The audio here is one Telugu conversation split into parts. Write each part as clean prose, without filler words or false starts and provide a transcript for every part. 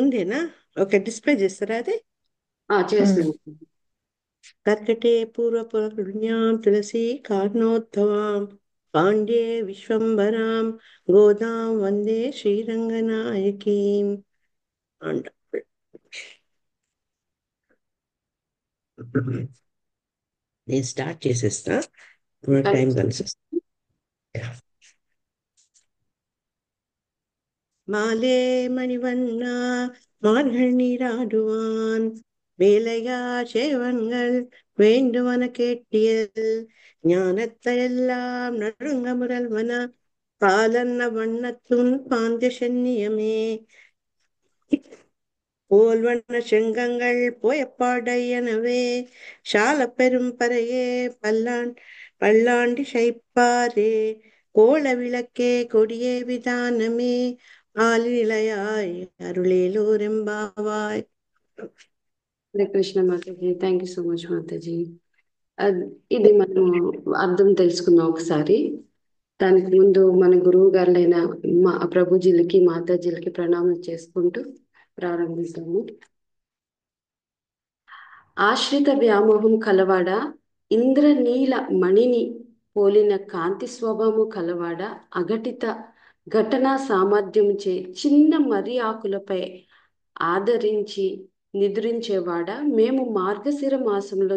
ఉందేనా? ఓకే, డిస్ప్లే చేస్తారా అది? చేస్తున్నాను. కర్కటే పూర్వపురుణ్యాం తులసీ కార్ణోద్భవాం పాండ్యే విశ్వంబరాం గోదాం వందే శ్రీరంగనాయకీం అంట. నేను స్టార్ట్ చేసేస్తా, మనకు టైం కలిసి వస్తుంది. மாலே மணிவண்ணா மார்கழிராடுவான் வேலையா சேவன்கள் வேண்டுவன கேட்டியல் ஞானத்தையெல்லாம் நடுங்க முரல்வன பாலன்ன வண்ணத்துன் பாந்த சென்னியமே போல்வண்ண செங்கங்கள் போயப்பாடையனவே சால பெரும் பறையே பல்லாண்டி சைப்பாரே கோல விளக்கே கொடியே விதானமே ஆலிலையாய் అరుళేలోరెంబావాయ్. హరే కృష్ణ మాతాజీ, థ్యాంక్ యూ సో మచ్ మాతాజీ. ఇది మనం అర్థం తెలుసుకుందాం ఒకసారి. దానికి ముందు మన గురువు గారులైన మా ప్రభుజీలకి మాతాజీలకి ప్రణామం చేసుకుంటూ ప్రారంభిస్తాము. ఆశ్రిత వ్యామోహం కలవాడ, ఇంద్రనీల మణిని పోలిన కాంతి స్వభావము కలవాడ, అఘటిత ఘటనా సామర్థ్యం చే చిన్న మర్రి ఆకులపై ఆదరించి నిద్రించేవాడ, మేము మార్గశిర మాసంలో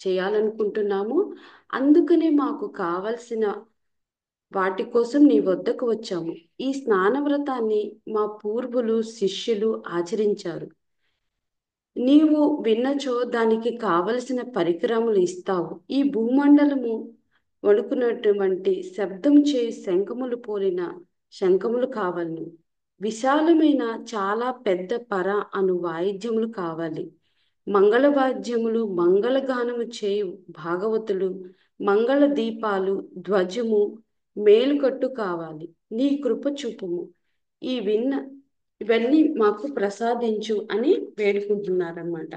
చేయాలనుకుంటున్నాము. అందుకనే మాకు కావలసిన వాటి కోసం నీ వద్దకు వచ్చాము. ఈ స్నాన వ్రతాన్ని మా పూర్వులు శిష్యులు ఆచరించారు. నీవు విన్నచో దానికి కావలసిన పరికరములు ఇస్తావు. ఈ భూమండలము వణుకున్నటువంటి శబ్దం చే శంఖములు పోలిన శంఖములు కావాలను. విశాలమైన చాలా పెద్ద పర అను వాయిద్యములు కావాలి. మంగళవాద్యములు, మంగళగానము చేయు భాగవతులు, మంగళ దీపాలు, ధ్వజము, మేలుకట్టు కావాలి. నీ కృప చూపుము. ఈ ఇవన్నీ మాకు ప్రసాదించు అని వేడుకుంటున్నారన్నమాట.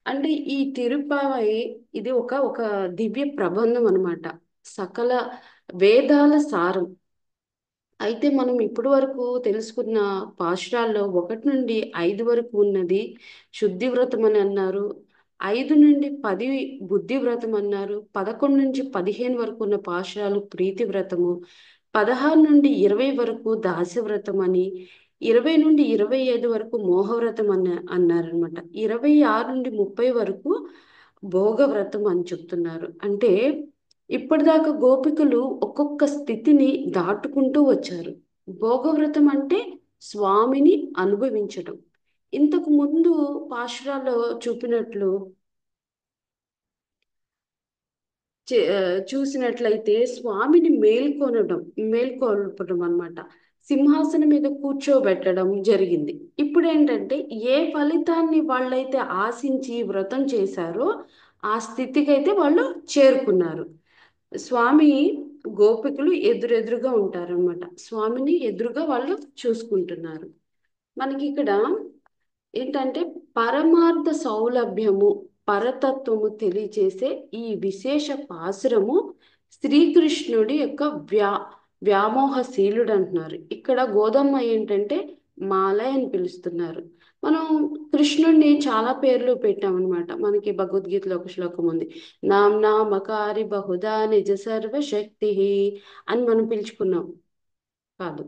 అంటే ఈ తిరుపావై ఇది ఒక ఒక దివ్య ప్రబంధం అన్నమాట. సకల వేదాల సారం. అయితే మనం ఇప్పటి వరకు తెలుసుకున్న పాశురాల్లో 1 నుండి 5 వరకు ఉన్నది శుద్ధి వ్రతం అని అన్నారు. 5 నుండి 10 బుద్ధి వ్రతం అన్నారు. 11 నుంచి 15 వరకు ఉన్న పాశురాలు ప్రీతి వ్రతము. 16 నుండి 20 వరకు దాస్య వ్రతం అని, 20 నుండి 25 వరకు మోహవ్రతం అన్నారనమాట. 26 నుండి 30 వరకు భోగ వ్రతం అని చెప్తున్నారు. అంటే ఇప్పటిదాకా గోపికలు ఒక్కొక్క స్థితిని దాటుకుంటూ వచ్చారు. భోగవ్రతం అంటే స్వామిని అనుభవించడం. ఇంతకు ముందు పాశురాల్లో చూపినట్లు చూసినట్లయితే స్వామిని మేల్కొల్పడం అన్నమాట. సింహాసనం మీద కూర్చోబెట్టడం జరిగింది. ఇప్పుడు ఏంటంటే ఏ ఫలితాన్ని వాళ్ళైతే ఆశించి వ్రతం చేశారో ఆ స్థితికి అయితే వాళ్ళు చేరుకున్నారు. స్వామి గోపికలు ఎదురెదురుగా ఉంటారన్నమాట. స్వామిని ఎదురుగా వాళ్ళు చూసుకుంటున్నారు. మనకి ఇక్కడ ఏంటంటే పరమార్థ సౌలభ్యము, పరతత్వము తెలియచేసే ఈ విశేష పాసురము శ్రీకృష్ణుడి యొక్క వ్యామోహశీలుడు అంటున్నారు. ఇక్కడ గోదమ్మ ఏంటంటే మాలయ అని పిలుస్తున్నారు. మనం కృష్ణుడిని చాలా పేర్లు పెట్టామన్నమాట. మనకి భగవద్గీతలో ఒక శ్లోకం ఉంది, నామ్నామకారి బహుదా నిజ సర్వశక్తి అని మనం పిలుచుకున్నాం కాదు.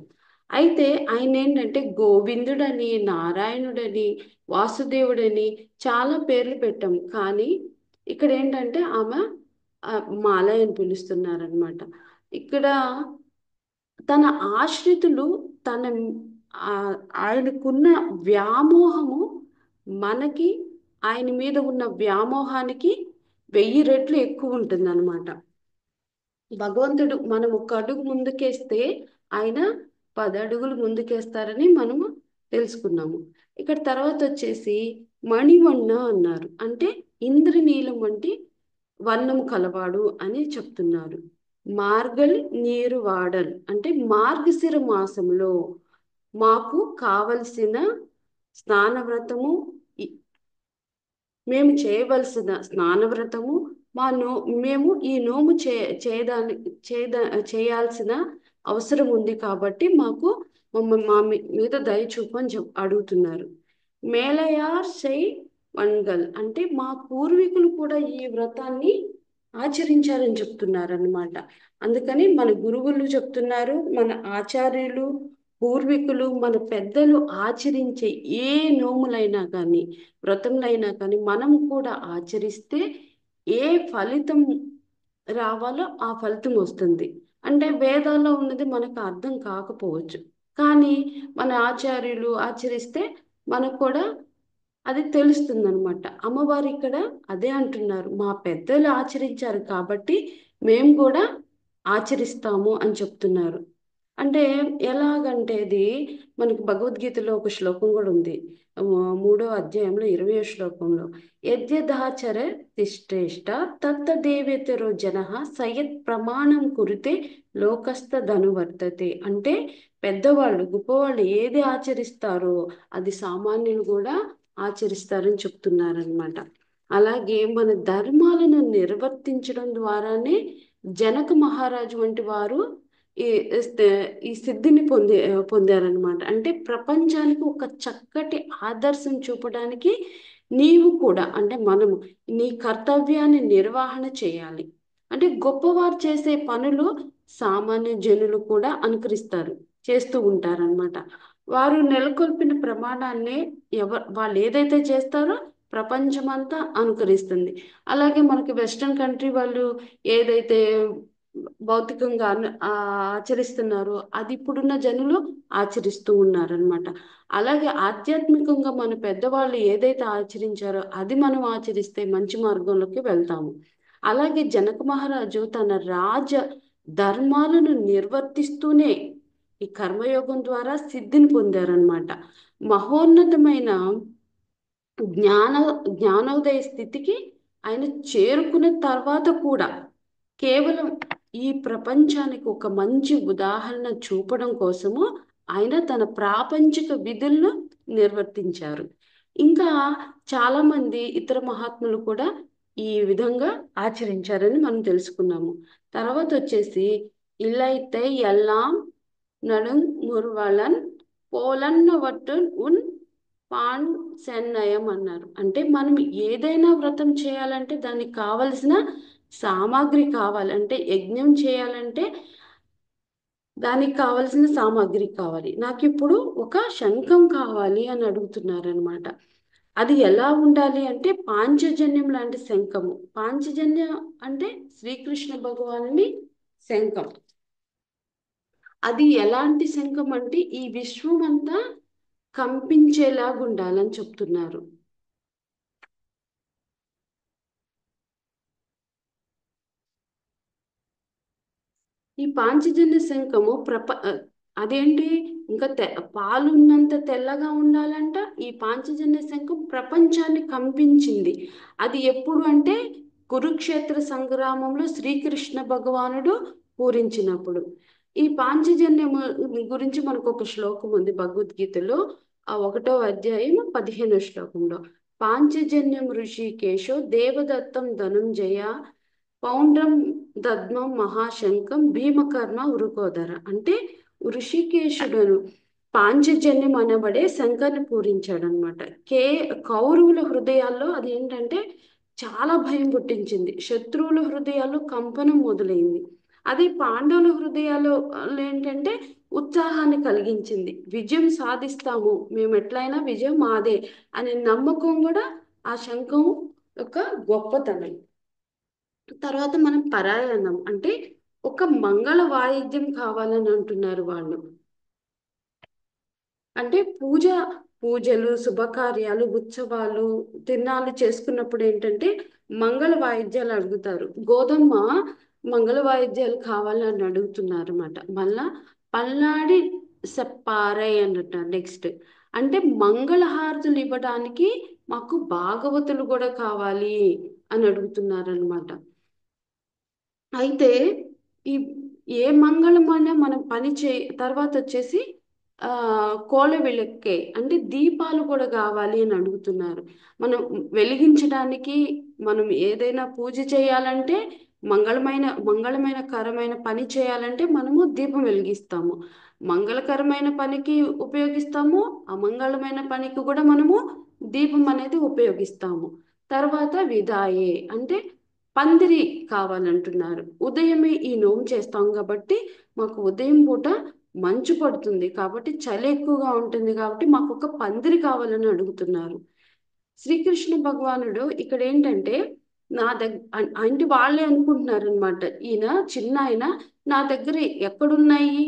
అయితే ఆయన ఏంటంటే గోవిందుడని, నారాయణుడని, వాసుదేవుడని చాలా పేర్లు పెట్టాం. కానీ ఇక్కడ ఏంటంటే ఆమె మాలయ అని పిలుస్తున్నారనమాట. ఇక్కడ తన ఆశ్రితులు తన ఆయనకున్న వ్యామోహము మనకి ఆయన మీద ఉన్న వ్యామోహానికి 1000 రెట్లు ఎక్కువ ఉంటుందన్నమాట. భగవంతుడు మనం 1 అడుగు ముందుకేస్తే ఆయన 10 అడుగులు ముందుకేస్తారని మనము తెలుసుకున్నాము. ఇక్కడ తర్వాత వచ్చేసి మణివన్న అన్నారు. అంటే ఇంద్రనీలం వంటి వర్ణం కలవాడు అని చెప్తున్నారు. మార్గల్ నీరు వాడల్ అంటే మార్గశిర మాసంలో మాకు కావలసిన స్నాన వ్రతము, మేము చేయవలసిన స్నాన వ్రతము, మేము ఈ నోము చేయదా చేయాల్సిన అవసరం ఉంది కాబట్టి మాకు మీద దయ చూపని అడుగుతున్నారు. మేలయార్ షై వన్గల్ అంటే మా పూర్వీకులు కూడా ఈ వ్రతాన్ని ఆచరించారని చెప్తున్నారు అనమాట. అందుకని మన గురువులు చెప్తున్నారు, మన ఆచార్యులు, పూర్వీకులు, మన పెద్దలు ఆచరించే ఏ నోములైనా కానీ, వ్రతములైనా కానీ మనం కూడా ఆచరిస్తే ఏ ఫలితం రావాలో ఆ ఫలితం వస్తుంది. అంటే వేదాల్లో ఉన్నది మనకు అర్థం కాకపోవచ్చు, కానీ మన ఆచార్యులు ఆచరిస్తే మనకు కూడా అది తెలుస్తుంది అనమాట. అమ్మవారు ఇక్కడ అదే అంటున్నారు, మా పెద్దలు ఆచరించారు కాబట్టి మేము కూడా ఆచరిస్తాము అని చెప్తున్నారు. అంటే ఎలాగంటే ఇది మనకి భగవద్గీతలో ఒక శ్లోకం కూడా ఉంది. 3వ అధ్యాయంలో 20వ శ్లోకంలో, యద్యదాచర తిష్టేష్ట తత్తదేవేతరో జన సయత్ ప్రమాణం కురితే లోకస్థ ధనువర్తతే. అంటే పెద్దవాళ్ళు గొప్పవాళ్ళు ఏది ఆచరిస్తారో అది సామాన్యులు కూడా ఆచరిస్తారని చెప్తున్నారనమాట. అలాగే మన ధర్మాలను నిర్వర్తించడం ద్వారానే జనక మహారాజు వంటి వారు ఈ ఈ సిద్ధిని పొందారనమాట. అంటే ప్రపంచానికి ఒక చక్కటి ఆదర్శం చూపడానికి నీవు కూడా, అంటే మనము నీ కర్తవ్యాన్ని నిర్వహణ చేయాలి. అంటే గొప్పవారు చేసే పనులు సామాన్య జనులు కూడా అనుకరిస్తారు, చేస్తూ ఉంటారనమాట. వారు నెలకొల్పిన ప్రమాణాన్ని వాళ్ళు ఏదైతే చేస్తారో ప్రపంచమంతా అనుకరిస్తుంది. అలాగే మనకి వెస్ట్రన్ కంట్రీ వాళ్ళు ఏదైతే భౌతికంగా ఆచరిస్తున్నారో అది ఇప్పుడున్న జనులు ఆచరిస్తూ ఉన్నారనమాట. అలాగే ఆధ్యాత్మికంగా మన పెద్దవాళ్ళు ఏదైతే ఆచరించారో అది మనం ఆచరిస్తే మంచి మార్గంలోకి వెళ్తాము. అలాగే జనక మహారాజు తన రాజ ధర్మాలను నిర్వర్తిస్తూనే ఈ కర్మయోగం ద్వారా సిద్ధిని పొందారనమాట. మహోన్నతమైన జ్ఞాన జ్ఞానోదయ స్థితికి ఆయన చేరుకున్న తర్వాత కూడా కేవలం ఈ ప్రపంచానికి ఒక మంచి ఉదాహరణ చూపడం కోసము ఆయన తన ప్రాపంచిక విధులను నిర్వర్తించారు. ఇంకా చాలామంది ఇతర మహాత్ములు కూడా ఈ విధంగా ఆచరించారని మనం తెలుసుకున్నాము. తర్వాత వచ్చేసి ఇల్లైతే ఎల్లాం నడుం ముర్వలన్ పోలన్నవట్టు ఉన్ పాన్ సెన్నయం అన్నారు. అంటే మనం ఏదైనా వ్రతం చేయాలంటే దానికి కావలసిన సామాగ్రి కావాలి. అంటే యజ్ఞం చేయాలంటే దానికి కావలసిన సామాగ్రి కావాలి. నాకు ఇప్పుడు ఒక శంఖం కావాలి అని అడుగుతున్నారనమాట. అది ఎలా ఉండాలి అంటే పాంచజన్యం లాంటి శంఖము. పాంచజన్యం అంటే శ్రీకృష్ణ భగవానుని శంఖం. అది ఎలాంటి శంఖం అంటే ఈ విశ్వం అంతా కంపించేలాగా ఉండాలని చెప్తున్నారు. ఈ పాంచజన్య శంఖము అదేంటి, ఇంకా పాలు ఉన్నంత తెల్లగా ఉండాలంట. ఈ పాంచజన్య శంఖం ప్రపంచాన్ని కంపించింది. అది ఎప్పుడు అంటే కురుక్షేత్ర సంగ్రామంలో శ్రీకృష్ణ భగవానుడు పూరించినప్పుడు. ఈ పాంచజన్యము గురించి మనకు ఒక శ్లోకం ఉంది భగవద్గీతలో, ఆ 1వ అధ్యాయం 15వ శ్లోకంలో, పాంచజన్యం ఋషికేశో దేవదత్తం ధనుంజయ పౌండ్రం దద్మం మహాశంఖం భీమకర్మ ఉరుకోదర. అంటే ఋషికేశుడును పాంచజన్యం అనబడే శంఖాన్ని పూరించాడనమాట. కౌరవుల హృదయాల్లో అది ఏంటంటే చాలా భయం పుట్టించింది. శత్రువుల హృదయాల్లో కంపనం మొదలైంది. అది పాండవుల హృదయాల్లో ఏంటంటే ఉత్సాహాన్ని కలిగించింది. విజయం సాధిస్తాము, మేము ఎట్లయినా విజయం మాదే అనే నమ్మకం కూడా ఆ శంఖం యొక్క గొప్పతనం. తర్వాత మనం పరాయణం అంటే ఒక మంగళ వాయిద్యం కావాలని అంటున్నారు వాళ్ళు. అంటే పూజలు, శుభకార్యాలు, ఉత్సవాలు, తిరునాళ్ళు చేసుకున్నప్పుడు ఏంటంటే మంగళ వాయిద్యాలు అడుగుతారు. గోధుమ మంగళ వాయిద్యాలు కావాలని అడుగుతున్నారు అన్నమాట. మళ్ళా పల్నాడి సెప్పారై అన్నట్టు నెక్స్ట్ అంటే మంగళహారతులు ఇవ్వడానికి మాకు భాగవతులు కూడా కావాలి అని అడుగుతున్నారు అనమాట. అయితే ఈ ఏ మంగళమైనా మనం పని తర్వాత వచ్చేసి ఆ కోల వెలుక్కే అంటే దీపాలు కూడా కావాలి అని అడుగుతున్నారు. మనం వెలిగించడానికి, మనం ఏదైనా పూజ చేయాలంటే మంగళకరమైన పని చేయాలంటే మనము దీపం వెలిగిస్తాము. మంగళకరమైన పనికి ఉపయోగిస్తాము, అమంగళమైన పనికి కూడా మనము దీపం అనేది ఉపయోగిస్తాము. తర్వాత విదాయే అంటే పందిరి కావాలంటున్నారు. ఉదయమే ఈ నోము చేస్తాం కాబట్టి మాకు ఉదయం పూట మంచు పడుతుంది కాబట్టి చలి ఎక్కువగా ఉంటుంది కాబట్టి మాకు ఒక పందిరి కావాలని అడుగుతున్నారు. శ్రీకృష్ణ భగవానుడు ఇక్కడ ఏంటంటే నా అంటే వాళ్ళే అనుకుంటున్నారు అనమాట, ఈయన చిన్న ఆయన నా దగ్గర ఎక్కడున్నాయి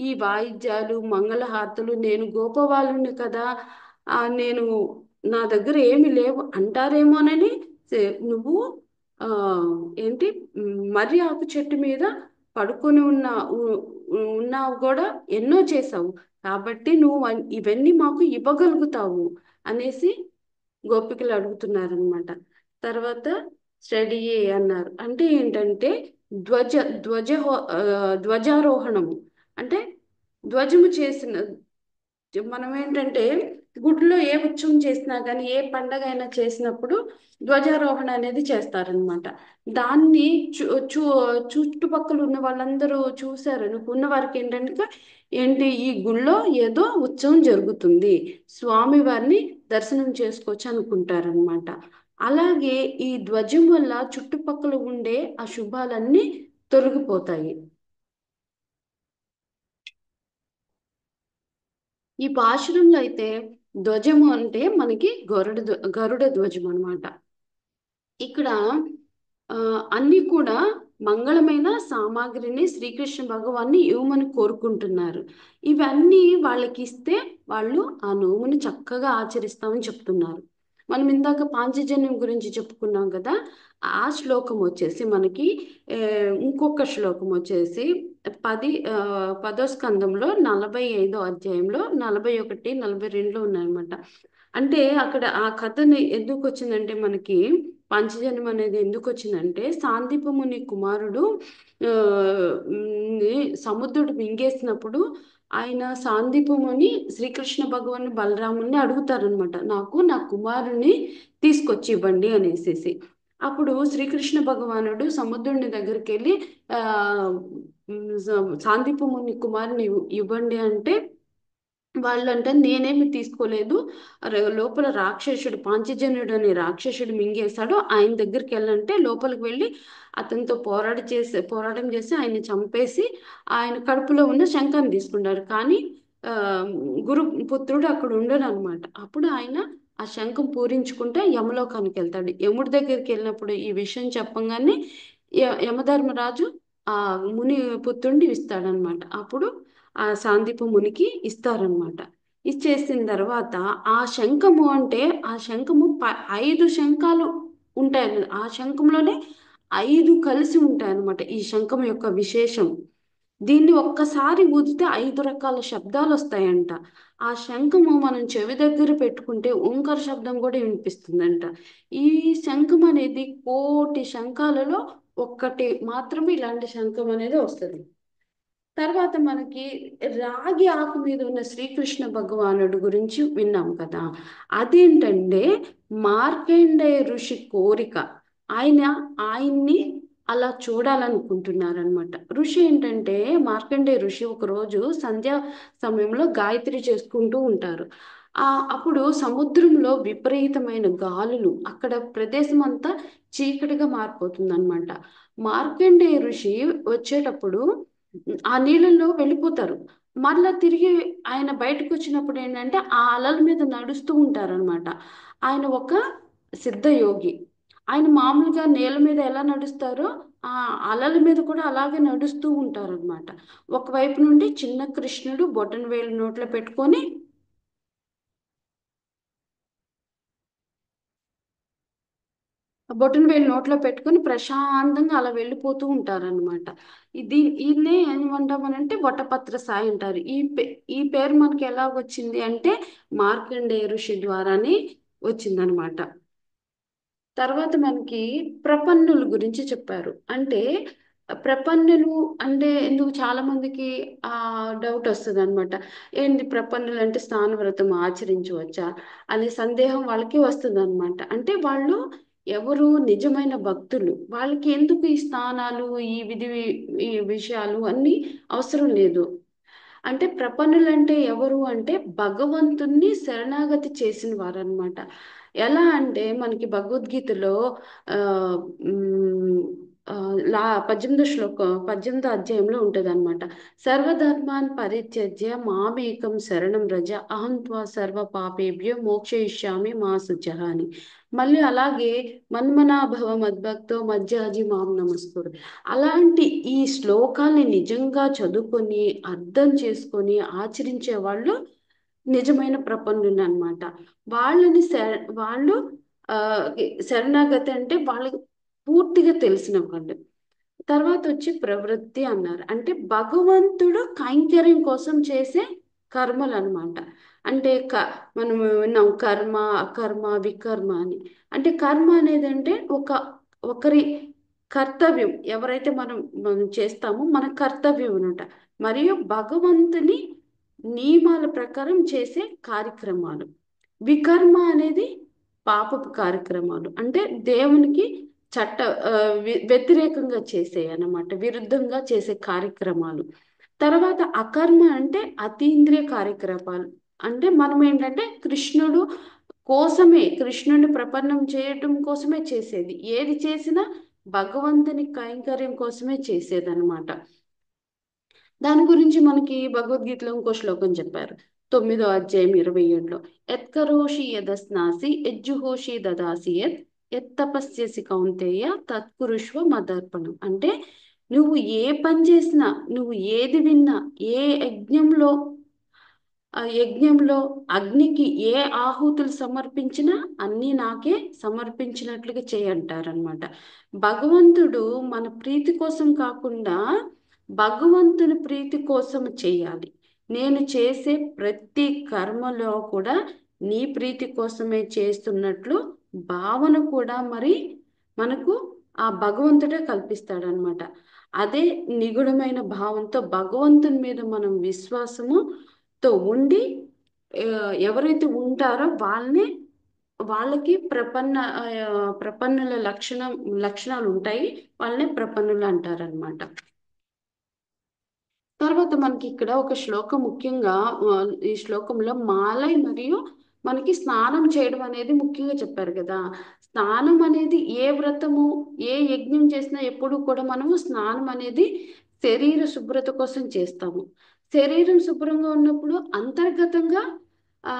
ఈ వాయిద్యాలు మంగళహారతులు, నేను గోపవాళ్ళుని కదా, నేను నా దగ్గర ఏమి లేవు అంటారేమోనని నువ్వు ఆ ఏంటి మర్రి ఆకు చెట్టు మీద పడుకొని ఉన్నావు కూడా, ఎన్నో చేసావు కాబట్టి నువ్వు ఇవన్నీ మాకు ఇవ్వగలుగుతావు అనేసి గోపికలు అడుగుతున్నారనమాట. తర్వాత స్టడీ అన్నారు అంటే ఏంటంటే ధ్వజ ధ్వజ ధ్వజారోహణము అంటే ధ్వజము చేసిన, మనం ఏంటంటే గుడిలో ఏ ఉత్సవం చేసినా కానీ ఏ పండగ అయినా చేసినప్పుడు ధ్వజారోహణ అనేది చేస్తారనమాట. దాన్ని చు చు చుట్టుపక్కల ఉన్న వాళ్ళందరూ చూశారు. ఉన్న వారికి ఏంటంటే ఏంటి ఈ గుళ్ళో ఏదో ఉత్సవం జరుగుతుంది, స్వామి వారిని దర్శనం చేసుకోవచ్చు అనుకుంటారనమాట. అలాగే ఈ ధ్వజం వల్ల చుట్టుపక్కల ఉండే అశుభాలన్నీ తొలగిపోతాయి. ఈ పాశురంలో అయితే ధ్వజము అంటే మనకి గరుడ ధ్వజం అన్నమాట. ఇక్కడ ఆ, అన్ని కూడా మంగళమైన సామాగ్రిని శ్రీకృష్ణ భగవాన్ని ఇవ్వమని కోరుకుంటున్నారు. ఇవన్నీ వాళ్ళకి ఇస్తే వాళ్ళు ఆ నోముని చక్కగా ఆచరిస్తామని చెప్తున్నారు. మనం ఇందాక పాంచజన్యం గురించి చెప్పుకున్నాం కదా, ఆ శ్లోకం వచ్చేసి మనకి ఆ, ఇంకొక శ్లోకం వచ్చేసి 10వ స్కందంలో 45వ అధ్యాయంలో 41, 42లో ఉన్నాయన్నమాట. అంటే అక్కడ ఆ కథని ఎందుకు వచ్చిందంటే మనకి పంచజన్యం అనేది ఎందుకు వచ్చిందంటే సాందీపముని కుమారుడు ఆ, సముద్రుడు మింగేసినప్పుడు ఆయన సాందీపముని శ్రీకృష్ణ భగవాన్ బలరాముని అడుగుతారనమాట, నాకు నా కుమారుని తీసుకొచ్చి ఇవ్వండి అనేసి. అప్పుడు శ్రీకృష్ణ భగవానుడు సముద్రుని దగ్గరికి వెళ్ళి ఆ సాందీపముని కుమారుని ఇవ్వండి అంటే వాళ్ళు అంటే నేనేమి తీసుకోలేదు, లోపల రాక్షసుడు పాంచజన్యుడు అనే రాక్షసుడు మింగేశాడు, ఆయన దగ్గరికి వెళ్ళంటే లోపలికి వెళ్ళి అతనితో పోరాటం చేసి ఆయన్ని చంపేసి ఆయన కడుపులో ఉన్న శంఖాన్ని తీసుకున్నారు. కానీ ఆ గురుపుత్రుడు అక్కడ ఉండడు అనమాట. అప్పుడు ఆయన ఆ శంఖం పూరించుకుంటే యమలోకానికి వెళ్తాడు. యముడి దగ్గరికి వెళ్ళినప్పుడు ఈ విషయం చెప్పంగానే యమధర్మరాజు ఆ ముని పుత్రుడిని ఇస్తాడనమాట. అప్పుడు ఆ సాందీప మునికి ఇస్తారనమాట. ఇచ్చేసిన తర్వాత ఆ శంఖము అంటే ఆ శంఖము 5 శంఖాలు ఉంటాయి. ఆ శంఖంలోనే 5 కలిసి ఉంటాయన్నమాట. ఈ శంఖం యొక్క విశేషం దీన్ని ఒక్కసారి ఊదితే 5 రకాల శబ్దాలు వస్తాయంట. ఆ శంఖము మనం చెవి దగ్గర పెట్టుకుంటే ఓంకార శబ్దం కూడా వినిపిస్తుందంట. ఈ శంఖం అనేది 1,00,00,000 శంఖాలలో ఒక్కటి మాత్రమే ఇలాంటి శంఖం అనేది వస్తుంది. తర్వాత మనకి రాగి ఆకు మీద ఉన్న శ్రీకృష్ణ భగవానుడు గురించి విన్నాం కదా, అదేంటంటే మార్కండేయ ఋషి కోరిక. ఆయన ఆయన్ని అలా చూడాలనుకుంటున్నారనమాట. ఋషి ఏంటంటే మార్కండేయ ఋషి ఒకరోజు సంధ్యా సమయంలో గాయత్రి చేసుకుంటూ ఉంటారు. అప్పుడు సముద్రంలో విపరీతమైన గాలులు, అక్కడ ప్రదేశం అంతా చీకటిగా మారిపోతుంది అనమాట. మార్కండేయ ఋషి వచ్చేటప్పుడు ఆ నీళ్ళల్లో వెళ్ళిపోతారు. మళ్ళా తిరిగి ఆయన బయటకు వచ్చినప్పుడు ఏంటంటే ఆ అలల మీద నడుస్తూ ఉంటారనమాట. ఆయన ఒక సిద్ధయోగి. ఆయన మామూలుగా నేల మీద ఎలా నడుస్తారో ఆ అలల మీద కూడా అలాగే నడుస్తూ ఉంటారనమాట. ఒకవైపు నుండి చిన్న కృష్ణుడు బొటన వేలు నోట్లో పెట్టుకొని బొటన వేలు నోట్లో పెట్టుకొని ప్రశాంతంగా అలా వెళ్ళిపోతూ ఉంటారనమాట. ఇది ఈయన్నే ఏమంటామనంటే వటపత్ర సాయి అంటారు. ఈ పేరు మనకి ఎలా వచ్చింది అంటే మార్కండేయ ఋషి ద్వారానే వచ్చిందనమాట. తర్వాత మనకి ప్రపన్నుల గురించి చెప్పారు. అంటే ప్రపన్నులు అంటే ఎందుకు చాలా మందికి ఆ డౌట్ వస్తుంది అనమాట. ఏంటి ప్రపన్నులు అంటే స్నాన వ్రతం ఆచరించవచ్చా అనే సందేహం వాళ్ళకి వస్తుంది అనమాట. అంటే వాళ్ళు ఎవరు నిజమైన భక్తులు, వాళ్ళకి ఎందుకు ఈ స్థానాలు, ఈ విషయాలు అన్నీ అవసరం లేదు. అంటే ప్రపన్నులు అంటే ఎవరు అంటే భగవంతుణ్ణి శరణాగతి చేసిన వారనమాట. ఎలా అంటే మనకి భగవద్గీతలో ఆ ఉమ్, 18వ అధ్యాయంలో ఉంటుంది అనమాట. సర్వధర్మాన్ పరిత్యజ్య మామేకం శరణం రజ అహం త్వా సర్వ పాపేభ్యో మోక్షయిష్యామి మా శుచః అని. మళ్ళీ అలాగే మన్మనాభవ మద్భక్తో మధ్యాజి మాం నమస్కురు. అలాంటి ఈ శ్లోకాల్ని నిజంగా చదువుకొని అర్థం చేసుకొని ఆచరించే వాళ్ళు నిజమైన ప్రపన్నులు అన్నమాట. వాళ్ళు ఆ శరణాగతి అంటే వాళ్ళకి పూర్తిగా తెలిసిన వాళ్ళు. తర్వాత వచ్చి ప్రవృత్తి అన్నారు, అంటే భగవంతుడు కైంకర్యం కోసం చేసే కర్మలు అన్నమాట. అంటే మనం విన్నాం కర్మ, అకర్మ, వికర్మ అని. అంటే కర్మ అనేది అంటే ఒకరి కర్తవ్యం, ఎవరైతే మనం చేస్తామో మన కర్తవ్యం అనమాట. మరియు భగవంతుని నియమాల ప్రకారం చేసే కార్యక్రమాలు. వికర్మ అనేది పాపపు కార్యక్రమాలు, అంటే దేవునికి చట్ట ఆ, వ్యతిరేకంగా చేసే అన్నమాట, విరుద్ధంగా చేసే కార్యక్రమాలు. తర్వాత అకర్మ అంటే అతీంద్రియ కార్యక్రమాలు. అంటే మనం ఏంటంటే కృష్ణుని ప్రపన్నం చేయటం కోసమే చేసేది, ఏది చేసినా భగవంతుని కైంకర్యం కోసమే చేసేది అనమాట. దాని గురించి మనకి భగవద్గీతలో ఇంకో శ్లోకం చెప్పారు, 9వ అధ్యాయం 27లో. ఎత్కరోషి యదస్నాసి యజ్జుహోషి దదాసి ఎత్తపస్యసి కౌంతేయ తత్పురుష్వ మదర్పణం. అంటే నువ్వు ఏ పని చేసినా, నువ్వు ఏది విన్నా, ఏ యజ్ఞంలో ఆ యజ్ఞంలో అగ్నికి ఏ ఆహుతులు సమర్పించినా అన్నీ నాకే సమర్పించినట్లుగా చేయంటారనమాట. భగవంతుడు మన ప్రీతి కోసం కాకుండా భగవంతుని ప్రీతి కోసం చేయాలి. నేను చేసే ప్రతి కర్మలో కూడా నీ ప్రీతి కోసమే చేస్తున్నట్లు భావన కూడా మరి మనకు ఆ భగవంతుడే కల్పిస్తాడనమాట. అదే నిగూఢమైన భావంతో భగవంతుని మీద మనం విశ్వాసముతో ఉండి ఆ, ఎవరైతే ఉంటారో వాళ్ళకి ప్రపన్నుల లక్షణాలు ఉంటాయి. వాళ్ళనే ప్రపన్నులు అంటారనమాట. తర్వాత మనకి ఇక్కడ ఒక శ్లోకం ముఖ్యంగా, ఈ శ్లోకంలో మాలై మరియు మనకి స్నానం చేయడం అనేది ముఖ్యంగా చెప్పారు కదా. స్నానం అనేది ఏ వ్రతము, ఏ యజ్ఞం చేసినా ఎప్పుడు కూడా మనము స్నానం అనేది శరీర శుభ్రత కోసం చేస్తాము. శరీరం శుభ్రంగా ఉన్నప్పుడు అంతర్గతంగా ఆ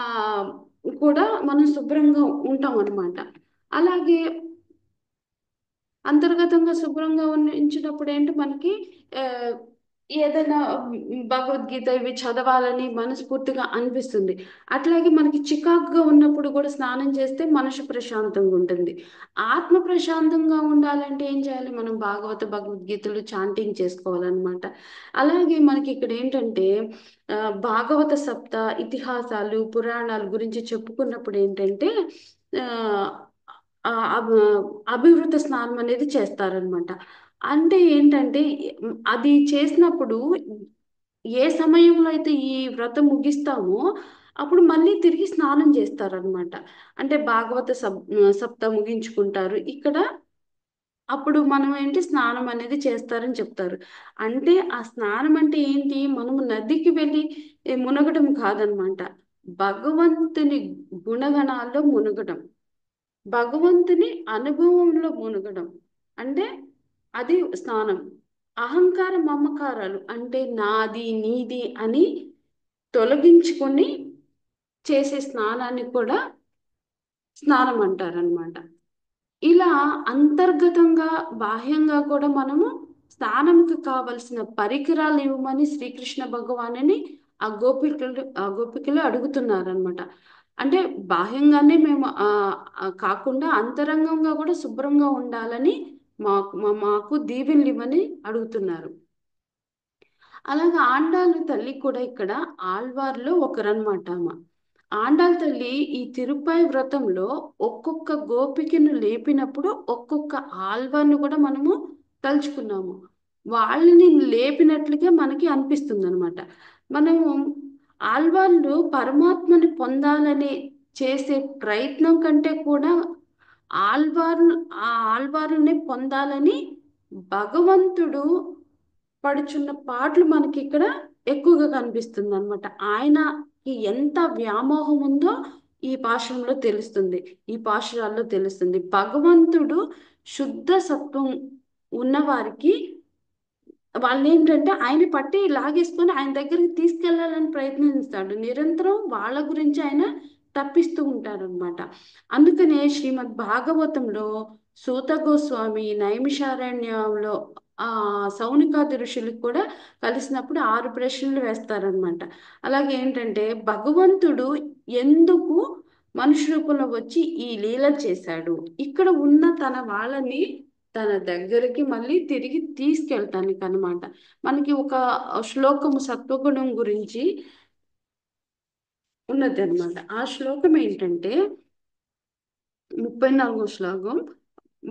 కూడా మనం శుభ్రంగా ఉంటాం అన్నమాట. అలాగే అంతర్గతంగా శుభ్రంగా ఉంచినప్పుడు ఏంటి మనకి ఆ, ఏదైనా భగవద్గీత ఇవి చదవాలని మనస్ఫూర్తిగా అనిపిస్తుంది. అట్లాగే మనకి చికాకుగా ఉన్నప్పుడు కూడా స్నానం చేస్తే మనసు ప్రశాంతంగా ఉంటుంది. ఆత్మ ప్రశాంతంగా ఉండాలంటే ఏం చేయాలి, మనం భగవద్గీతలు చాంటింగ్ చేసుకోవాలన్నమాట. అలాగే మనకి ఇక్కడ ఏంటంటే ఆ, భాగవత సప్త ఇతిహాసాలు పురాణాల గురించి చెప్పుకున్నప్పుడు ఏంటంటే ఆ ఆ, అభ- అభివృత స్నానం అనేది చేస్తారనమాట. అంటే ఏంటంటే అది చేసినప్పుడు ఏ సమయంలో అయితే ఈ వ్రతం ముగిస్తామో అప్పుడు మళ్ళీ తిరిగి స్నానం చేస్తారనమాట. అంటే సప్త ముగించుకుంటారు ఇక్కడ. అప్పుడు మనం ఏంటి స్నానం అనేది చేస్తారని చెప్తారు. అంటే ఆ స్నానం అంటే ఏంటి, మనము నదికి వెళ్ళి మునగడం కాదనమాట, భగవంతుని గుణగణాల్లో మునగడం, భగవంతుని అనుభవంలో మునగడం. అంటే అది స్నానం. అహంకార మమకారాలు అంటే నాది నీది అని తొలగించుకొని చేసే స్నానాన్ని కూడా స్నానం అంటారనమాట. ఇలా అంతర్గతంగా బాహ్యంగా కూడా మనము స్నానంకి కావలసిన పరికరాలు ఇవ్వమని శ్రీకృష్ణ భగవానుని ఆ గోపికలు అడుగుతున్నారనమాట. అంటే బాహ్యంగానే మేము కాకుండా అంతరంగంగా కూడా శుభ్రంగా ఉండాలని మాకు దీవెనలు ఇవ్వని అడుగుతున్నారు. అలాగే ఆండాళ్ళ తల్లి కూడా ఇక్కడ ఆళ్వార్లో ఒకరనమాట ఆమె. ఆండాళ్ళ తల్లి ఈ తిరుప్పాయి వ్రతంలో ఒక్కొక్క గోపికను లేపినప్పుడు ఒక్కొక్క ఆళ్వార్ను కూడా మనము తలుచుకున్నాము. వాళ్ళని లేపినట్లుగా మనకి అనిపిస్తుంది అనమాట. మనము ఆళ్వార్లు పరమాత్మని పొందాలని చేసే ప్రయత్నం కంటే కూడా ఆల్వారు ఆ ఆల్వారుని పొందాలని భగవంతుడు పడుచున్న పాటలు మనకి ఇక్కడ ఎక్కువగా కనిపిస్తుంది అనమాట. ఆయనకి ఎంత వ్యామోహం ఉందో ఈ పాశురంలో తెలుస్తుంది, ఈ పాశురాల్లో తెలుస్తుంది. భగవంతుడు శుద్ధ సత్వం ఉన్నవారికి వాళ్ళు ఏంటంటే ఆయన పట్టి లాగేసుకొని ఆయన దగ్గరికి తీసుకెళ్లాలని ప్రయత్నిస్తాడు. నిరంతరం వాళ్ళ గురించి ఆయన తప్పిస్తూ ఉంటారు అనమాట. అందుకనే శ్రీమద్ భాగవతంలో సూత గోస్వామి నైమిషారణ్యంలో ఆ సౌనికాది ఋషులకు కూడా కలిసినప్పుడు 6 ప్రశ్నలు వేస్తారనమాట. అలాగే ఏంటంటే భగవంతుడు ఎందుకు మనుష్య రూపంలో వచ్చి ఈ లీలలు చేశాడు, ఇక్కడ ఉన్న తన వాళ్ళని తన దగ్గరికి మళ్ళీ తిరిగి తీసుకెళ్తానికి అనమాట. మనకి ఒక శ్లోకము సత్వగుణం గురించి ఉన్నది అనమాట. ఆ శ్లోకం ఏంటంటే 34వ శ్లోకం.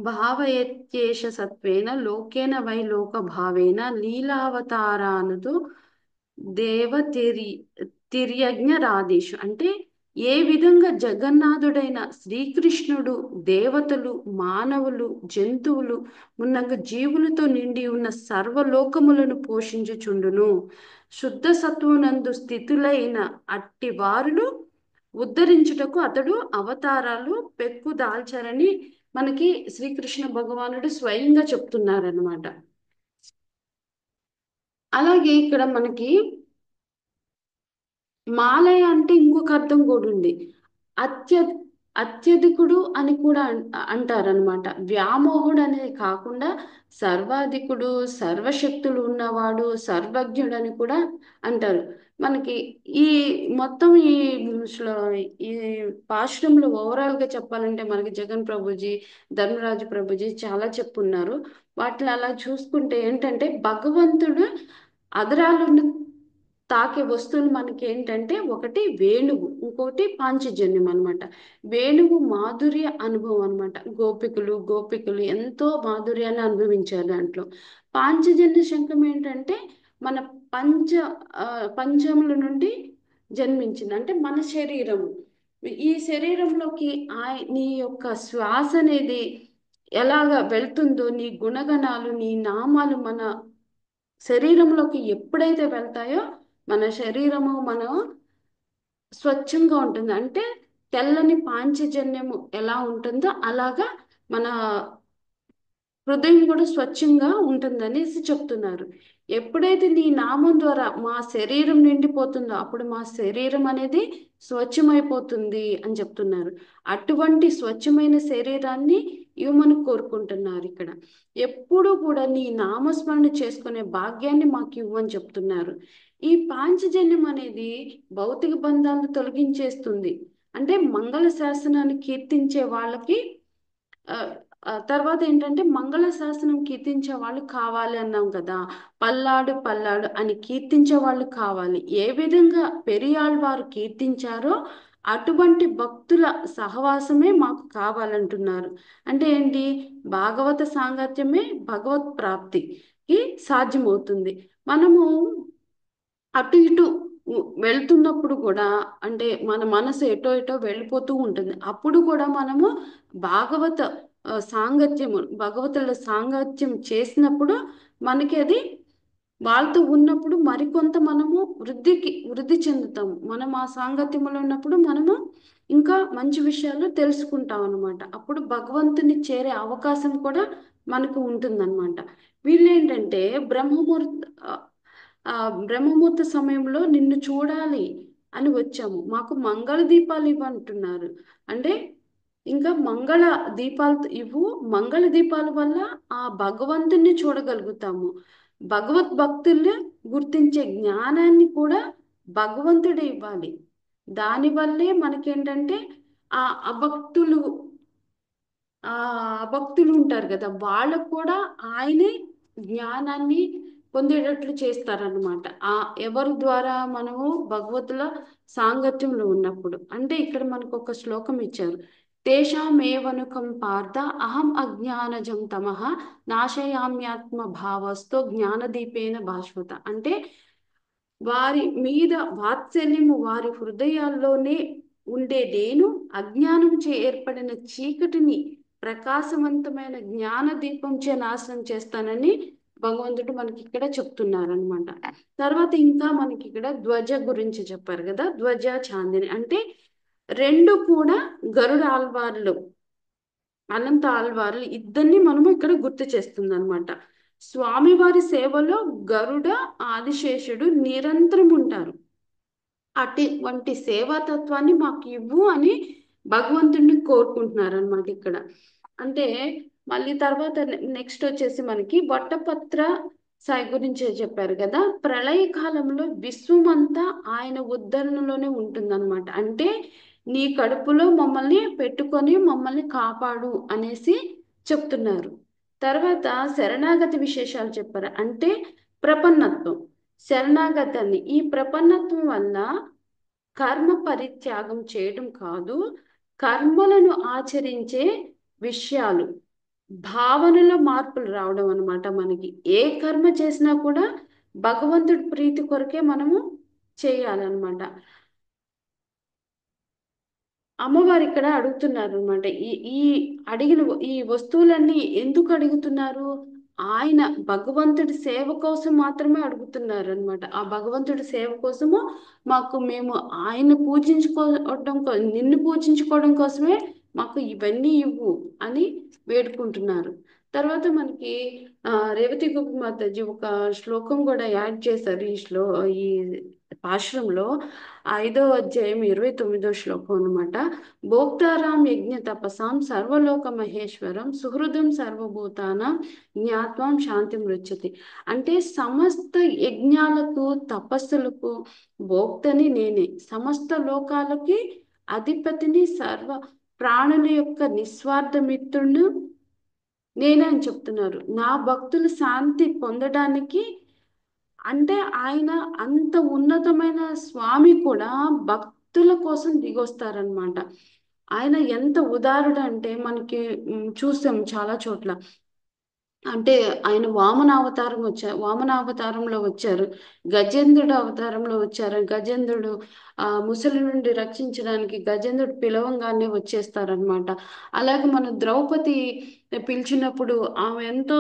భావయత్యేష సత్వేన లోకేన వై లోక భావేన లీలావతారానుతో దేవ తిర్యజ్ఞ రాధేషు. అంటే ఏ విధంగా జగన్నాథుడైన శ్రీకృష్ణుడు దేవతలు మానవులు జంతువులు మున్నగ జీవులతో నిండి ఉన్న సర్వలోకములను పోషించుచుండును. శుద్ధ సత్వనందు స్థితులైన అట్టి వారులు ఉద్ధరించుటకు అతడు అవతారాలు పెక్కు దాల్చారని మనకి శ్రీకృష్ణ భగవానుడు స్వయంగా చెప్తున్నారనమాట. అలాగే ఇక్కడ మనకి మాలయ అంటే ఇంకొక అర్థం కూడా ఉంది. అత్య అత్యధికుడు అని కూడా అంటారనమాట. వ్యామోహుడు అనేది కాకుండా సర్వాధికుడు సర్వశక్తులు ఉన్నవాడు సర్వజ్ఞుడు అని కూడా అంటారు. మనకి ఈ మొత్తం శ్లో ఈ పాశ్రంలో ఓవరాల్ గా చెప్పాలంటే మనకి జగన్ ప్రభుజీ ధర్మరాజు ప్రభుజీ చాలా చెప్పున్నారు. వాటిని అలా చూసుకుంటే ఏంటంటే భగవంతుడు అదరాలను తాకే వస్తువులు మనకి ఏంటంటే ఒకటి వేణువు ఇంకోటి పాంచజన్యం అనమాట. వేణువు మాధుర్య అనుభవం అనమాట. గోపికలు ఎంతో మాధుర్యాన్ని అనుభవించారు దాంట్లో. పాంచజన్య శంఖం ఏంటంటే మన పంచ పంచముల నుండి జన్మించింది, అంటే మన శరీరము. ఈ శరీరంలోకి నీ యొక్క శ్వాస అనేది ఎలాగ వెళ్తుందో నీ గుణగణాలు నీ నామాలు మన శరీరంలోకి ఎప్పుడైతే వెళ్తాయో మన శరీరము మనం స్వచ్ఛంగా ఉంటుంది. అంటే తెల్లని పాంచజన్యము ఎలా ఉంటుందో అలాగా మన హృదయం కూడా స్వచ్ఛంగా ఉంటుందనేసి చెప్తున్నారు. ఎప్పుడైతే నీ నామం ద్వారా మా శరీరం నిండిపోతుందో అప్పుడు మా శరీరం అనేది స్వచ్ఛమైపోతుంది అని చెప్తున్నారు. అటువంటి స్వచ్ఛమైన శరీరాన్ని ఇవ్వమని కోరుకుంటున్నారు ఇక్కడ. ఎప్పుడు కూడా నీ నామస్మరణ చేసుకునే భాగ్యాన్ని మాకు ఇవ్వని చెప్తున్నారు. ఈ పాంచజన్యం అనేది భౌతిక బంధాలను తొలగించేస్తుంది. అంటే మంగళ శాసనాన్ని కీర్తించే వాళ్ళకి ఆ, తర్వాత ఏంటంటే మంగళ శాసనం కీర్తించే వాళ్ళు కావాలి అన్నాం కదా. పల్లాడు పల్లాడు అని కీర్తించే వాళ్ళు కావాలి. ఏ విధంగా పెరియాళ్వారు కీర్తించారో అటువంటి భక్తుల సహవాసమే మాకు కావాలంటున్నారు. అంటే ఏంటి, భాగవత సాంగత్యమే భగవత్ ప్రాప్తికి సాధ్యమవుతుంది. మనము అటు ఇటు వెళ్తున్నప్పుడు కూడా అంటే మన మనసు ఎటో ఎటో వెళ్ళిపోతూ ఉంటుంది. అప్పుడు కూడా మనము భాగవత సాంగత్యము భగవతుల సాంగత్యం చేసినప్పుడు మనకి అది వాళ్ళతో ఉన్నప్పుడు మరికొంత మనము వృద్ధి చెందుతాము. మనం ఆ సాంగత్యంలో ఉన్నప్పుడు మనము ఇంకా మంచి విషయాలు తెలుసుకుంటాం అనమాట. అప్పుడు భగవంతుని చేరే అవకాశం కూడా మనకు ఉంటుందన్నమాట. వీళ్ళు ఏంటంటే ఆ బ్రహ్మముహూర్త సమయంలో నిన్ను చూడాలి అని వచ్చాము, మాకు మంగళ దీపాలు ఇవ్వంటున్నారు. అంటే ఇంకా మంగళ దీపాలు ఇవ్వు, మంగళ దీపాల వల్ల ఆ భగవంతుణ్ణి చూడగలుగుతాము. భగవత్ భక్తుల్ని గుర్తించే జ్ఞానాన్ని కూడా భగవంతుడే ఇవ్వాలి. దానివల్లే మనకేంటంటే ఆ అభక్తులు ఆ భక్తులు ఉంటారు కదా, వాళ్ళకు కూడా ఆయనే జ్ఞానాన్ని పొందేటట్లు చేస్తారనమాట. ఆ ఎవరి ద్వారా మనము భగవతుల సాంగత్యంలో ఉన్నప్పుడు. అంటే ఇక్కడ మనకు ఒక శ్లోకం ఇచ్చారు. తేషామేవనుకం పార్థ అహం అజ్ఞానజం తమః నాశయామ్యాత్మ భావస్తో జ్ఞానదీపేన భాస్వత. అంటే వారి మీద వాత్సల్యము వారి హృదయాల్లోనే ఉండే నేను అజ్ఞానం చే ఏర్పడిన చీకటిని ప్రకాశవంతమైన జ్ఞాన దీపంచే నాశనం చేస్తానని భగవంతుడు మనకి ఇక్కడ చెప్తున్నారనమాట. తర్వాత ఇంకా మనకి ఇక్కడ ధ్వజ గురించి చెప్పారు కదా, ధ్వజ చాందిని అంటే రెండు కూడా గరుడ ఆల్వార్లు, అనంత ఆల్వార్లు ఇద్దరిని మనము ఇక్కడ గుర్తు చేస్తుంది అనమాట. స్వామివారి సేవలో గరుడ ఆదిశేషుడు నిరంతరం ఉంటారు. అటువంటి సేవాతత్వాన్ని మాకు ఇవ్వు అని భగవంతుడిని కోరుకుంటున్నారు అనమాట ఇక్కడ. అంటే మళ్ళీ తర్వాత నెక్స్ట్ వచ్చేసి మనకి వట్టపత్ర సాయి గురించి చెప్పారు కదా. ప్రళయ కాలంలో విశ్వమంతా ఆయన ఉద్ధరణలోనే ఉంటుందన్నమాట. అంటే నీ కడుపులో మమ్మల్ని పెట్టుకొని మమ్మల్ని కాపాడు అనేసి చెప్తున్నారు. తర్వాత శరణాగతి విశేషాలు చెప్పారు. అంటే ప్రపన్నత్వం, శరణాగతాన్ని, ఈ ప్రపన్నత్వం వల్ల కర్మ పరిత్యాగం చేయడం కాదు, కర్మలను ఆచరించే విషయాలు, భావనలో మార్పులు రావడం అనమాట. మనకి ఏ కర్మ చేసినా కూడా భగవంతుడి ప్రీతి కొరకే మనము చేయాలన్నమాట. అమ్మవారు ఇక్కడ అడుగుతున్నారు అనమాట. ఈ ఈ అడిగిన ఈ వస్తువులన్నీ ఎందుకు అడుగుతున్నారు? ఆయన భగవంతుడి సేవ కోసం మాత్రమే అడుగుతున్నారు అనమాట. ఆ భగవంతుడి సేవ కోసము మేము ఆయన పూజించుకోవడం నిన్ను పూజించుకోవడం కోసమే మాకు ఇవన్నీ ఇవ్వు అని వేడుకుంటున్నారు. తర్వాత మనకి రేవతి గోపి మాతాజీ ఒక శ్లోకం కూడా యాడ్ చేశారు ఈ పాశ్రంలో. 5వ అధ్యాయం 29వ శ్లోకం అనమాట. భోక్తారాం యజ్ఞ తపసాం సర్వలోక మహేశ్వరం సుహృదం సర్వభూతానం జ్ఞాత్వం శాంతి మృచ్చతి. అంటే సమస్త యజ్ఞాలకు తపస్సులకు భోక్తని నేనే, సమస్త లోకాలకి అధిపతిని, సర్వ ప్రాణుల యొక్క నిస్వార్థ మిత్రుడు నేనే అని చెప్తున్నారు. నా భక్తులు శాంతి పొందడానికి, అంటే ఆయన అంత ఉన్నతమైన స్వామి కూడా భక్తుల కోసం దిగొస్తారనమాట. ఆయన ఎంత ఉదారుడు అంటే మనకి చూసాం చాలా చోట్ల. అంటే ఆయన వామనావతారంలో వచ్చారు, గజేంద్రుడు అవతారంలో వచ్చారు. గజేంద్రుడు ముసలి నుండి రక్షించడానికి గజేంద్రుడు పిలవంగానే వచ్చేస్తారనమాట. అలాగే మన ద్రౌపది పిలిచినప్పుడు ఆమె ఎంతో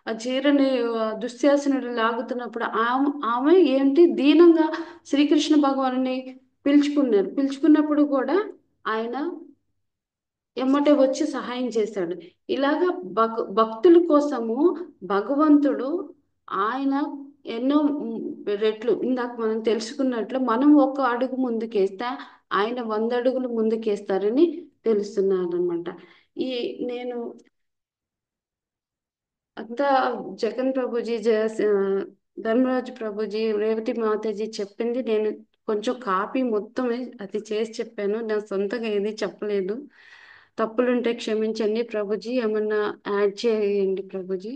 ఆ చీరని దుశ్శాసనుడు లాగుతున్నప్పుడు ఆమె ఏంటి దీనంగా శ్రీకృష్ణ భగవానుని పిలుచుకున్నప్పుడు కూడా ఆయన ఎమ్మటే వచ్చి సహాయం చేశాడు. ఇలాగా భక్తుల కోసము భగవంతుడు ఆయన ఎన్నో రెట్లు, ఇందాక మనం తెలుసుకున్నట్లు మనం ఒక అడుగు ముందుకేస్తే ఆయన 100 అడుగులు ముందుకేస్తారని తెలుస్తున్నారు అనమాట. ఈ నేను అంతా జగన్ ప్రభుజీ ధర్మరాజు ప్రభుజీ రేవతి మాతాజీ చెప్పింది నేను కొంచెం కాపీ మొత్తం అది చేసి చెప్పాను. నా సొంతంగా ఏది చెప్పలేదు. తప్పులుంటే క్షమించండి ప్రభుజీ. ఏమన్నా యాడ్ చేయండి ప్రభుజీ.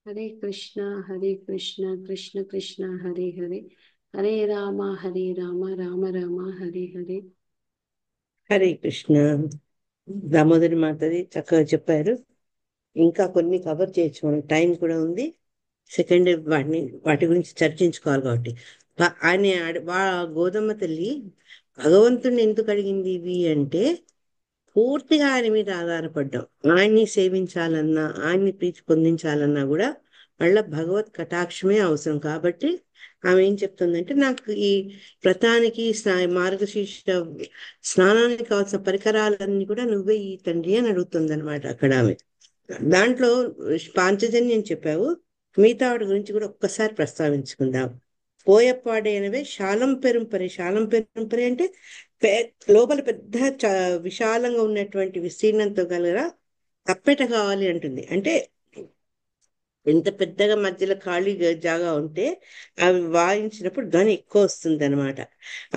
హరే కృష్ణ హరే కృష్ణ కృష్ణ కృష్ణ హరే హరే, హరే రామ రామ రామ హరే హరే. హరే కృష్ణ. దామోదరి మాతది చక్కగా చెప్పారు. ఇంకా కొన్ని కవర్ చేయొచ్చు, మనకు టైం కూడా ఉంది. సెకండ్ వాటి గురించి చర్చించుకోవాలి కాబట్టి గోధుమ తల్లి భగవంతుడిని ఎందుకు అడిగింది ఇవి అంటే, పూర్తిగా ఆయన మీద ఆధారపడ్డాం. ఆయన్ని సేవించాలన్నా, ఆయన్ని ప్రీతి పొందించాలన్నా కూడా మళ్ళా భగవత్ కటాక్షమే అవసరం. కాబట్టి ఆమె ఏం చెప్తుందంటే, నాకు ఈ వ్రతానికి మార్గశీర్ష స్నానానికి కావాల్సిన పరికరాలన్నీ కూడా నువ్వే ఈ తండ్రి అని అడుగుతుంది అనమాట అక్కడ ఆమె. దాంట్లో పాంచజన్యం చెప్పావు, మిగతా వాటి గురించి కూడా ఒక్కసారి ప్రస్తావించుకుందాం. పోయప్పాడైనవే శాలం పెరుంపరి. శాలం పెరుంపరి అంటే లోపల పెద్ద విశాలంగా ఉన్నటువంటి విస్తీర్ణంతో కలగ తప్పెట కావాలి అంటుంది. అంటే ఎంత పెద్దగా మధ్యలో ఖాళీ జాగా ఉంటే అవి వాయించినప్పుడు ధ్వని ఎక్కువ వస్తుంది అనమాట.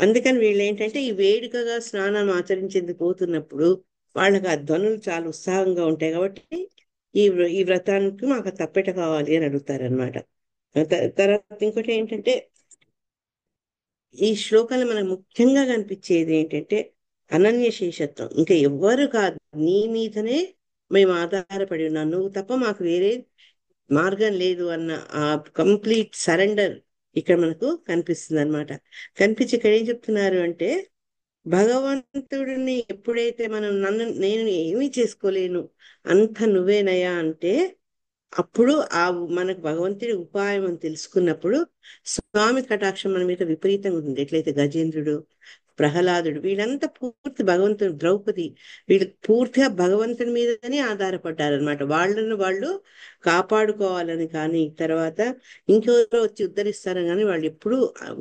అందుకని వీళ్ళు ఏంటంటే ఈ వేడుకగా స్నానం ఆచరించేందుకు పోతున్నప్పుడు వాళ్ళకి ఆ ధ్వనులు చాలా ఉత్సాహంగా ఉంటాయి. కాబట్టి ఈ వ్రతానికి మాకు తప్పెట కావాలి అని అడుగుతారనమాట. తర్వాత ఇంకోటి ఏంటంటే, ఈ శ్లోకాలు మనకు ముఖ్యంగా కనిపించేది ఏంటంటే అనన్య శేషత్వం. ఇంకా ఎవ్వరు కాదు, నీ మీదనే మేము ఆధారపడి ఉన్నాం, నువ్వు తప్ప మాకు వేరే మార్గం లేదు అన్న ఆ కంప్లీట్ సరెండర్ ఇక్కడ మనకు కనిపిస్తుంది అనమాట. కనిపించి ఇక్కడ ఏం చెప్తున్నారు అంటే, భగవంతుడిని ఎప్పుడైతే మనం నేను ఏమీ చేసుకోలేను, అంత నువ్వేనయ్యా అంటే, అప్పుడు ఆ మనకు భగవంతుడి ఉపాయం అని తెలుసుకున్నప్పుడు స్వామి కటాక్షం మన మీద విపరీతంగా ఉంటుంది. ఎట్లయితే గజేంద్రుడు, ప్రహ్లాదుడు వీళ్ళంతా పూర్తి భగవంతుడు, ద్రౌపది, వీళ్ళు పూర్తిగా భగవంతుని మీదనే ఆధారపడ్డారనమాట. వాళ్ళను వాళ్ళు కాపాడుకోవాలని కానీ, తర్వాత ఇంకెవరో వచ్చి ఉద్ధరిస్తారని కానీ వాళ్ళు ఎప్పుడూ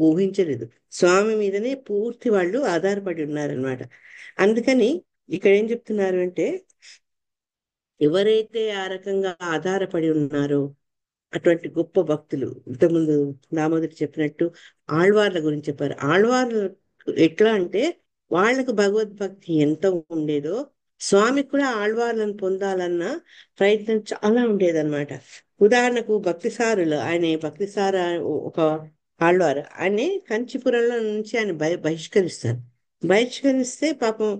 ఊహించలేదు. స్వామి మీదనే పూర్తి వాళ్ళు ఆధారపడి ఉన్నారనమాట. అందుకని ఇక్కడ ఏం చెప్తున్నారు అంటే, ఎవరైతే ఆ రకంగా ఆధారపడి ఉన్నారో అటువంటి గొప్ప భక్తులు, ఇంతకుముందు దామోదరి చెప్పినట్టు ఆళ్వార్ల గురించి చెప్పారు. ఆళ్వార్లు ఎట్లా అంటే, వాళ్ళకు భగవద్భక్తి ఎంత ఉండేదో స్వామికి కూడా ఆళ్వార్లను పొందాలన్న ప్రయత్నం చాలా ఉండేదన్నమాట. ఉదాహరణకు భక్తిసారులు, ఆయన భక్తిసార ఒక ఆళ్వారు, ఆయన్ని కంచిపురంలో నుంచి ఆయన బహిష్కరిస్తారు. బహిష్కరిస్తే పాపం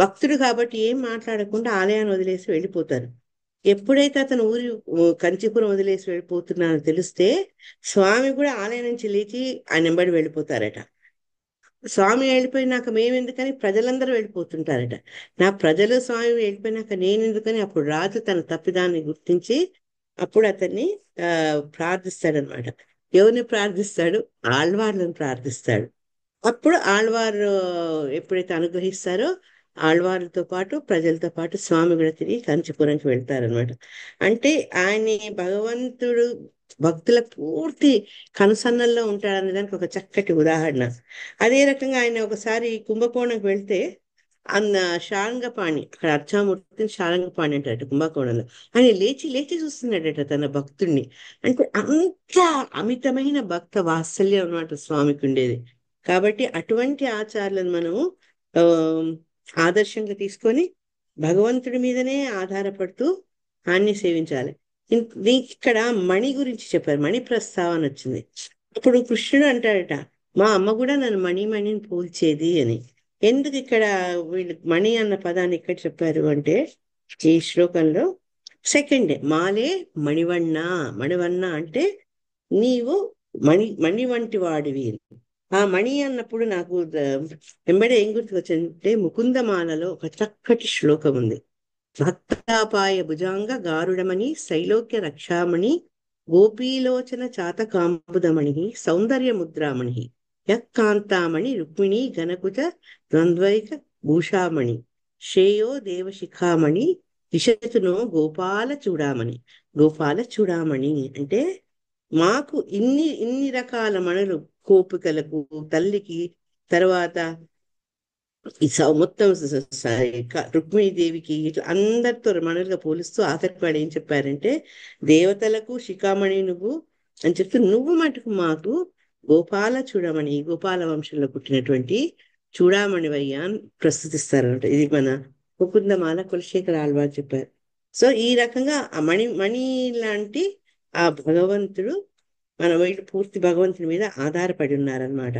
భక్తుడు కాబట్టి ఏం మాట్లాడకుండా ఆలయాన్ని వదిలేసి వెళ్ళిపోతారు. ఎప్పుడైతే అతను కంచిపురం వదిలేసి వెళ్ళిపోతున్నారో తెలిస్తే స్వామి కూడా ఆలయం నుంచి లేచి ఆయన వెంబడి వెళ్ళిపోతారట. స్వామి వెళ్ళిపోయినాక మేమెందుకని ప్రజలందరూ వెళ్ళిపోతుంటారట. నా ప్రజలు స్వామి వెళ్ళిపోయినాక నేను ఎందుకని అప్పుడు రాజు తన తప్పిదాన్ని గుర్తించి అప్పుడు అతన్ని ప్రార్థిస్తాడనమాట. ఎవరిని ప్రార్థిస్తాడు? ఆళ్వార్లను ప్రార్థిస్తాడు. అప్పుడు ఆళ్వారు ఎప్పుడైతే అనుగ్రహిస్తారో ఆళ్వార్లతో పాటు ప్రజలతో పాటు స్వామి కూడా తిరిగి కంచిపురంకి వెళ్తారనమాట. అంటే ఆయన భగవంతుడు భక్తుల పూర్తి కనుసన్నల్లో ఉంటాడనే దానికి ఒక చక్కటి ఉదాహరణ. అదే రకంగా ఆయన ఒకసారి కుంభకోణంకి వెళ్తే అన్న శారంగపాణి, అక్కడ అర్చామూర్తిని శారంగపాణి అంటారట కుంభకోణంలో. ఆయన లేచి లేచి చూస్తున్నాడట తన భక్తుడిని. అంటే అంత అమితమైన భక్త వాత్సల్యం అన్నమాట స్వామికి ఉండేది. కాబట్టి అటువంటి ఆచారాలను మనము ఆ ఆదర్శంగా తీసుకొని భగవంతుడి మీదనే ఆధారపడుతూ ఆయన్ని సేవించాలి. దీనికి ఇక్కడ మణి గురించి చెప్పారు, మణి ప్రస్తావన వచ్చింది. ఇప్పుడు కృష్ణుడు అంటాడట, మా అమ్మ కూడా నన్ను మణిని పోల్చేది అని. ఎందుకు ఇక్కడ వీళ్ళు మణి అన్న పదాన్ని ఇక్కడ చెప్పారు అంటే, ఈ శ్లోకంలో సెకండ్ మాలే మణివన్న. మణివన్న అంటే నీవు మణి వంటి వాడివి. ఆ మణి అన్నప్పుడు నాకు వెంబడే ఏం గుర్తుకొచ్చిందంటే, ముకుందమాలలో ఒక చక్కటి శ్లోకం ఉంది. భక్తాపాయ భుజాంగ గారుడమణి శైలోక్య రక్షామణి గోపీలోచన చాతకాంబుదమణి సౌందర్య ముద్రామణి యక్కాంతామణి రుక్మిణి గణకుచ ద్వంద్వైక భూషామణి శ్రేయో దేవశిఖామణి విశతునో గోపాల చూడామణి. గోపాల చూడామణి అంటే మాకు ఇన్ని ఇన్ని రకాల మణులు, కోపికలకు, తల్లికి, తర్వాత ఈ మొత్తం రుక్మిణీదేవికి, ఇట్లా అందరితో మణులుగా పోలుస్తూ ఆఖరికి వాడు ఏం చెప్పారంటే, దేవతలకు శిఖామణి నువ్వు అని చెప్తూ, నువ్వు మటుకు మాకు గోపాల చూడమణి, గోపాల వంశంలో పుట్టినటువంటి చూడామణివయ్యా అని ప్రస్తుతిస్తారనమాట. ఇది మన ముకుందమాల కులశేఖర ఆళ్వార్ చెప్పారు. సో ఈ రకంగా ఆ మణి లాంటి ఆ భగవంతుడు మన వీళ్ళు పూర్తి భగవంతుని మీద ఆధారపడి ఉన్నారనమాట.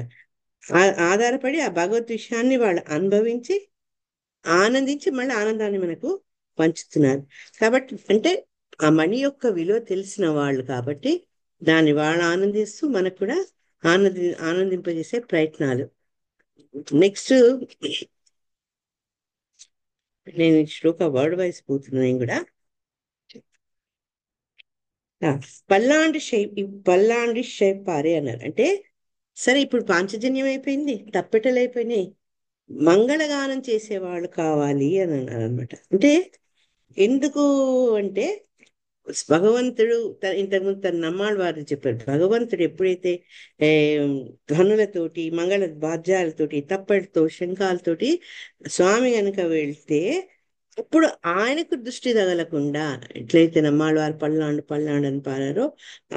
ఆధారపడి ఆ భగవద్ విషయాన్ని వాళ్ళు అనుభవించి ఆనందించి మళ్ళీ ఆనందాన్ని మనకు పంచుతున్నారు. కాబట్టి అంటే ఆ మణి యొక్క విలువ తెలిసిన వాళ్ళు కాబట్టి దాన్ని వాళ్ళు ఆనందిస్తూ మనకు కూడా ఆనందింపజేసే ప్రయత్నాలు. నెక్స్ట్ నేను శ్లోక వర్డ్ వైజ్ పోతున్నాను నేను కూడా. పల్లాండి షేప్ పారే అన్నారు. అంటే సరే ఇప్పుడు పాంచజన్యం అయిపోయింది, తప్పెటలు అయిపోయినాయి, మంగళగానం చేసేవాళ్ళు కావాలి అని అన్నారు అనమాట. అంటే ఎందుకు అంటే భగవంతుడు ఇంతకుముందు తన నమ్మాళ్ళ వారు చెప్పారు, భగవంతుడు ఎప్పుడైతే ఏ ధ్వనులతోటి, మంగళ వాద్యాలతోటి, తప్పటితో, శంఖాలతోటి స్వామి కనుక వెళ్తే అప్పుడు ఆయనకు దృష్టి తగలకుండా, ఎట్లయితే నమ్మాళ్ళ వారు పల్లాండు పల్లాండు అని పాడారో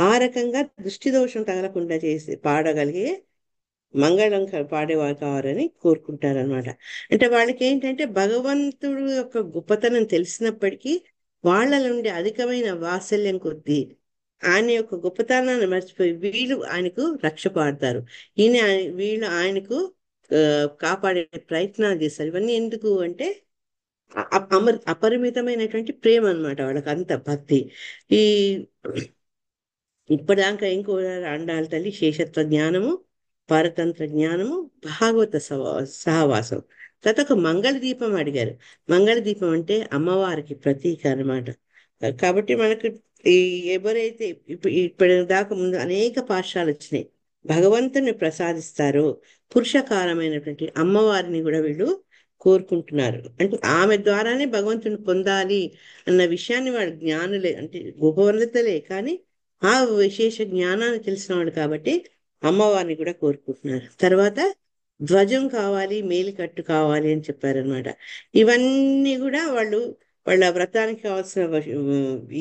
ఆ రకంగా దృష్టి దోషం తగలకుండా చేసి పాడగలిగే మంగళం పాడేవారు కావాలని కోరుకుంటారనమాట. అంటే వాళ్ళకి ఏంటంటే భగవంతుడు యొక్క గొప్పతనం తెలిసినప్పటికీ వాళ్ళ నుండి అధికమైన వాత్సల్యం కొద్దీ ఆయన యొక్క గొప్పతనాన్ని మర్చిపోయి వీళ్ళు ఆయనకు రక్ష పాడతారు. వీళ్ళు ఆయనకు కాపాడే ప్రయత్నాలు చేస్తారు. ఇవన్నీ ఎందుకు అంటే అపరిమితమైనటువంటి ప్రేమ అనమాట వాళ్ళకి, అంత భక్తి. ఈ ఇప్పటిదాకా ఏం కోరారు ఆండాళ్ళ తల్లి? శేషత్వ జ్ఞానము, పరతంత్ర జ్ఞానము, భాగవత సహవాసం. తర్వాత ఒక మంగళ దీపం అడిగారు. మంగళ దీపం అంటే అమ్మవారికి ప్రతీక అన్నమాట. కాబట్టి మనకు ఈ ఎవరైతే ఇప్పటి దాకా ముందు అనేక పాఠశాలలు వచ్చినాయి, భగవంతుని ప్రసాదిస్తారో పురుషకారమైనటువంటి అమ్మవారిని కూడా వీళ్ళు కోరుకుంటున్నారు. అంటే ఆమె ద్వారానే భగవంతుని పొందాలి అన్న విషయాన్ని వాడు జ్ఞానులే, అంటే ఉపవర్ణతలే కానీ ఆ విశేష జ్ఞానాన్ని తెలిసినవాడు కాబట్టి అమ్మవారిని కూడా కోరుకుంటున్నారు. తర్వాత ధ్వజం కావాలి, మేలికట్టు కావాలి అని చెప్పారనమాట. ఇవన్నీ కూడా వాళ్ళ వ్రతానికి కావాల్సిన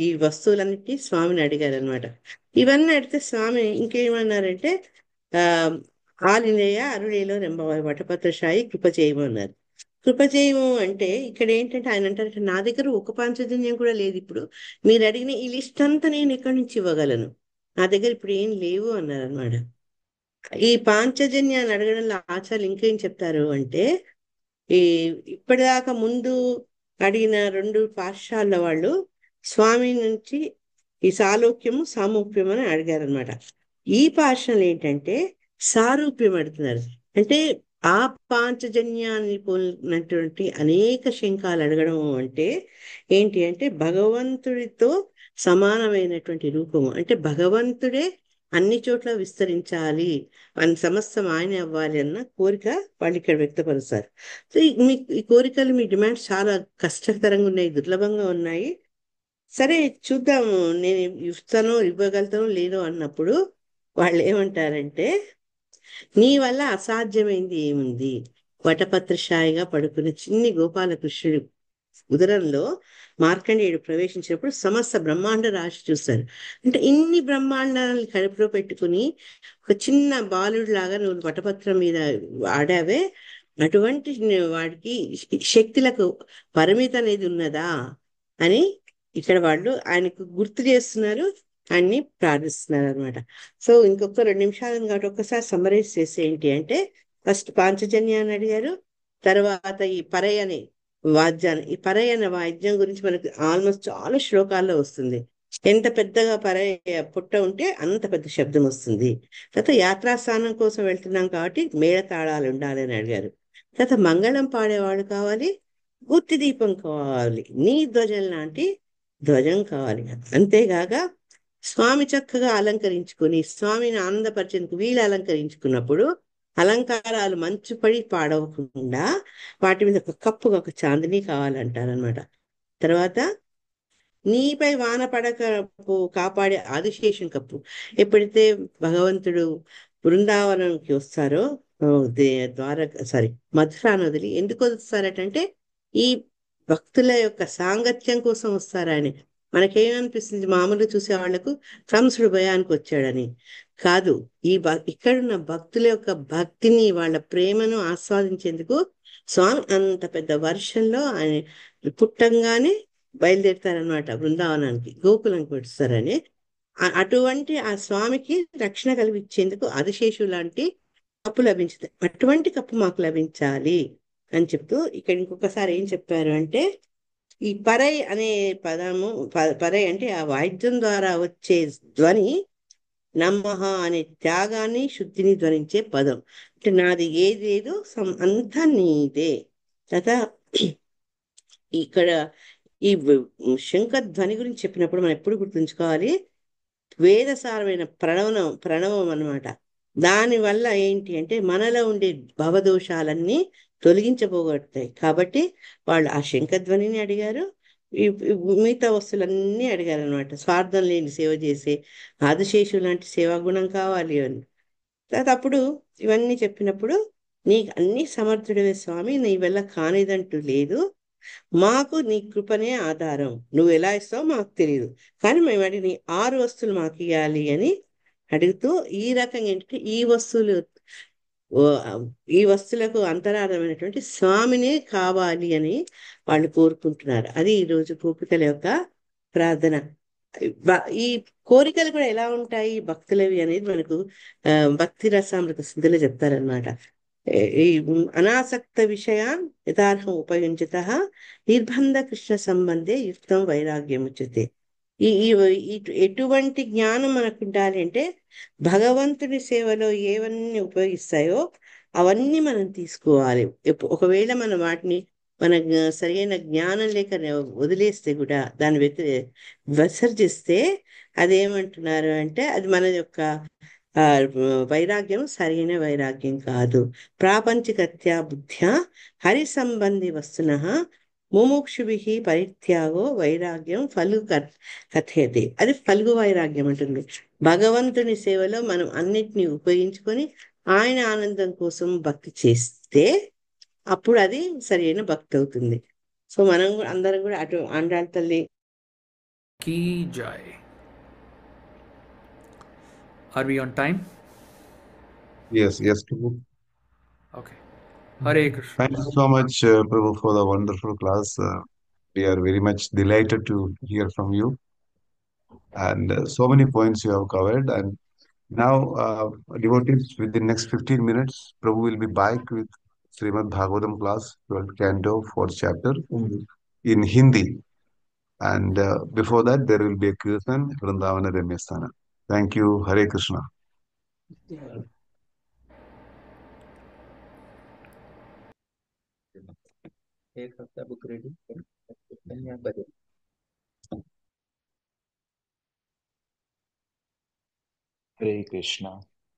ఈ వస్తువులన్నిటి స్వామిని అడిగారు అనమాట. ఇవన్నీ అడిగితే స్వామి ఇంకేమన్నారంటే ఆ ఆలినేయ అరుణేలో రెంబవాయి వటపత్రశాయి కృప చేయమన్నారు. కృప చేయము అంటే ఇక్కడ ఏంటంటే ఆయన అంటారంటే నా దగ్గర ఒక పాంచజన్యం కూడా లేదు ఇప్పుడు, మీరు అడిగిన ఈ లిస్ట్ అంతా నేను ఎక్కడి నుంచి ఇవ్వగలను, నా దగ్గర ఇప్పుడు ఏం లేవు అన్నారనమాట. ఈ పాంచజన్యాన్ని అడగడంలో ఆచార్యులు ఇంకేం చెప్తారు అంటే ఈ ఇప్పటిదాకా ముందు అడిగిన రెండు పాఠశాల వాళ్ళు స్వామి నుంచి ఈ సాలోక్యము సామూప్యము అని అడిగారనమాట. ఈ పాఠశాల ఏంటంటే సారూప్యం అడుగుతున్నారు. అంటే ఆ పాంచజన్యాన్ని పోలినటువంటి అనేక శంఖాలు అడగడం అంటే ఏంటి అంటే భగవంతుడితో సమానమైనటువంటి రూపము, అంటే భగవంతుడే అన్ని చోట్ల విస్తరించాలి, అని సమస్తం ఆయనే అవ్వాలి అన్న కోరిక వాళ్ళు ఇక్కడ వ్యక్తపరుస్తారు. సో ఈ కోరికలు, మీ డిమాండ్స్ చాలా కష్టతరంగా ఉన్నాయి, దుర్లభంగా ఉన్నాయి. సరే చూద్దాము, నేను ఇస్తానో ఇవ్వగలుగుతానో లేదో అన్నప్పుడు వాళ్ళు ఏమంటారంటే నీ వల్ల అసాధ్యమైంది ఏముంది? వటపత్రశాయిగా పడుకున్న చిన్ని గోపాలకృష్ణుడు ఉదరంలో మార్కండేయుడు ప్రవేశించినప్పుడు సమస్త బ్రహ్మాండ రాశి చూస్తారు. అంటే ఇన్ని బ్రహ్మాండాలను కడుపులో పెట్టుకుని ఒక చిన్న బాలుడు లాగా నువ్వు వటపత్రం మీద ఆడావే, అటువంటి వాడికి శక్తులకు పరిమితి అనేది ఉన్నదా అని ఇక్కడ వాళ్ళు ఆయనకు గుర్తు చేస్తున్నారు, ఆయన్ని ప్రార్థిస్తున్నారు అనమాట. సో ఇంకొక 2 నిమిషాలు కాబట్టి ఒక్కసారి సమ్మరైజ్ చేసి ఏంటి అంటే ఫస్ట్ పాంచజన్యాన్ని అడిగారు. తర్వాత ఈ పరై అనే వాద్యాన్ని, ఈ పరై అనే వాద్యం గురించి మనకు ఆల్మోస్ట్ చాలా శ్లోకాల్లో వస్తుంది. ఎంత పెద్దగా పరై పుట్ట ఉంటే అంత పెద్ద శబ్దం వస్తుంది. తర్వాత యాత్రాస్థానం కోసం వెళ్తున్నాం కాబట్టి మేళతాళాలు ఉండాలి అని అడిగారు. తర్వాత మంగళం పాడేవాడు కావాలి, గుత్తి దీపం కావాలి, నీ ధ్వజం లాంటి ధ్వజం కావాలి. అంతేగాక స్వామి చక్కగా అలంకరించుకొని స్వామిని ఆనందపరిచేందుకు వీళ్ళు అలంకరించుకున్నప్పుడు అలంకారాలు మంచుపడి పాడవకుండా వాటి మీద ఒక కప్పుగా ఒక చాందిని కావాలంటారనమాట. తర్వాత నీపై వాన పడక కాపాడే ఆదిశేషం కప్పు. ఎప్పుడైతే భగవంతుడు బృందావనంకి వస్తారో సారీ మధురాను వదిలి ఎందుకు వస్తారటంటే ఈ భక్తుల యొక్క సాంగత్యం కోసం వస్తారని. మనకేమనిపిస్తుంది మామూలుగా చూసే వాళ్లకు కంసుడు భయానికి వచ్చాడని. కాదు, ఇక్కడున్న భక్తుల యొక్క భక్తిని, వాళ్ళ ప్రేమను ఆస్వాదించేందుకు స్వామి అంత పెద్ద వర్షంలో ఆయన పుట్టంగానే బయలుదేరుతారనమాట బృందావనానికి, గోకులంకి పెడుస్తారని. అటువంటి ఆ స్వామికి రక్షణ కలిగించేందుకు ఆదిశేషు లాంటి కప్పు లభించింది, అటువంటి కప్పు మాకు లభించాలి అని చెప్తూ ఇక్కడ ఇంకొకసారి ఏం చెప్పారు అంటే ఈ పరై అనే పదము, పరై అంటే ఆ వాయిద్యం ద్వారా వచ్చే ధ్వని నమః అనే త్యాగాన్ని శుద్ధిని ధ్వనించే పదం. అంటే నాది ఏది లేదు, అంతా నీదే. తర్వాత ఇక్కడ ఈ శంఖధ్వని గురించి చెప్పినప్పుడు మనం ఎప్పుడు గుర్తుంచుకోవాలి, వేదసారమైన ప్రణవం అన్నమాట. దానివల్ల ఏంటి అంటే మనలో ఉండే భవదోషాలన్నీ తొలగించబోగొడతాయి. కాబట్టి వాళ్ళు ఆ శంఖధ్వనిని అడిగారు, మిగతా వస్తువులన్నీ అడిగారు అనమాట. స్వార్థం లేని సేవ చేసే ఆదిశేషు లాంటి సేవా గుణం కావాలి అని. తర్వాత అప్పుడు ఇవన్నీ చెప్పినప్పుడు నీకు అన్ని సమర్థుడివే స్వామి, నీ వల్ల కానిదంటూ లేదు, మాకు నీ కృపనే ఆధారం, నువ్వు ఎలా ఇస్తావో మాకు తెలియదు, కానీ మేము అడిగిన ఈ 6 వస్తువులు మాకు ఇవ్వాలి అని అడుగుతూ ఈ రకంగా ఏంటంటే ఓ, ఈ వస్తువులకు అంతరార్థమైనటువంటి స్వామినే కావాలి అని వాళ్ళు కోరుకుంటున్నారు. అది ఈరోజు గోపికల యొక్క ప్రార్థన. ఈ కోరికలు కూడా ఎలా ఉంటాయి భక్తులవి అనేది మనకు భక్తి రసామృత స్థితిలో చెప్తారనమాట. ఈ అనాసక్త విషయాన్ యథార్థం ఉపయుంచిత నిర్బంధ కృష్ణ సంబంధే యుక్తం వైరాగ్యం ఉచ్యతే. ఈ ఎటువంటి జ్ఞానం మనకు ఉండాలి అంటే భగవంతుని సేవలో ఏవన్నీ ఉపయోగిస్తాయో అవన్నీ మనం తీసుకోవాలి. ఒకవేళ మనం వాటిని సరైన జ్ఞానం లేక వదిలేస్తే కూడా దాన్ని విసర్జిస్తే అదేమంటున్నారు అంటే అది మన యొక్క ఆ వైరాగ్యం సరైన వైరాగ్యం కాదు. ప్రాపంచికత్యా బుద్ధ్యా హరి సంబంధి వస్తునః ముముక్షుభిః పరిత్యాగో వైరాగ్యం కథయతే. అది ఫల్గు వైరాగ్యం అంటుంది. భగవంతుని సేవలో మనం అన్నిటినీ ఉపయోగించుకొని ఆయన ఆనందం కోసం భక్తి చేస్తే అప్పుడు అది సరైన భక్తి అవుతుంది. సో మనం అందరం కూడా అటు ఆండాళ్ళ తల్లి Ki Jai. Are we on time? Yes, yes, Prabhu. Okay. Hare Krishna. Thank you so much, Prabhu, for the wonderful class. We are very much delighted to hear from you. And so many points you have covered. And now, devotees, within next 15 minutes, Prabhu will be back with Srimad Bhagavatam class, 12th canto, 4th chapter in Hindi. And before that, there will be a Kirtan, Vrindavana Ramesthana. Thank you. Hare Krishna. एक हफ्ता बुक रेडी Hare Krishna.